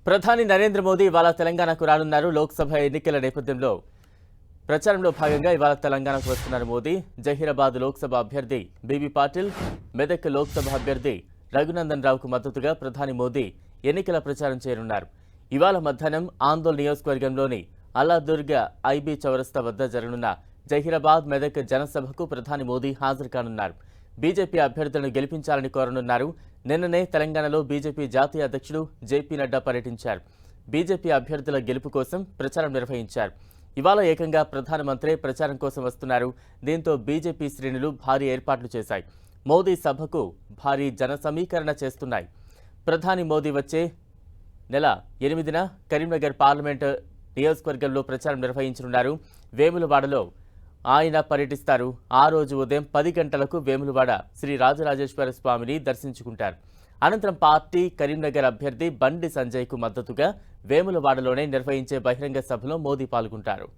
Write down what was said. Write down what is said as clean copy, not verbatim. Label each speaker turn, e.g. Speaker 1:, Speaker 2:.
Speaker 1: ప్రధాని నరేంద్ర మోదీ ఇవాళ తెలంగాణకు రానున్నారు. లోక్సభ ఎన్నికల నేపథ్యంలో ప్రచారంలో భాగంగా ఇవాళ తెలంగాణకు వస్తున్నారు మోదీ. జహీరాబాద్ లోక్సభ అభ్యర్థి బీబీ పాటిల్, మెదక్ లోక్సభ అభ్యర్థి రఘునందన్ రావుకు మద్దతుగా ప్రధాని మోదీ ఎన్నికల ప్రచారం చేయనున్నారు. ఇవాళ మధ్యాహ్నం ఆందోళన నియోజకవర్గంలోని అల్లాదుర్గ ఐబీ చౌరస్తా వద్ద జరగనున్న జహీరాబాద్ మెదక్ జనసభకు ప్రధాని మోదీ హాజరు కానున్నారు. బీజేపీ అభ్యర్థులను గెలిపించాలని కోరనున్నారు. నిన్ననే తెలంగాణలో బీజేపీ జాతీయ అధ్యక్షుడు జేపీ నడ్డా పర్యటించారు. బీజేపీ అభ్యర్థుల గెలుపు కోసం ప్రచారం నిర్వహించారు. ఇవాళ ఏకంగా ప్రధానమంత్రి ప్రచారం కోసం వస్తున్నారు. దీంతో బీజేపీ శ్రేణులు భారీ ఏర్పాట్లు చేశాయి. మోదీ సభకు భారీ జన సమీకరణ చేస్తున్నాయి. ప్రధాని మోదీ వచ్చే నెల 8న కరీంనగర్ పార్లమెంటు నియోజకవర్గంలో ప్రచారం నిర్వహించనున్నారు. వేములవాడలో ఆయన పర్యటిస్తారు. ఆ రోజు ఉదయం 10 గంటలకు వేములవాడ శ్రీ రాజరాజేశ్వర స్వామిని దర్శించుకుంటారు. అనంతరం పార్టీ కరీంనగర్ అభ్యర్థి బండి సంజయ్కు మద్దతుగా వేములవాడలోనే నిర్వహించే బహిరంగ సభలో మోదీ పాల్గొంటారు.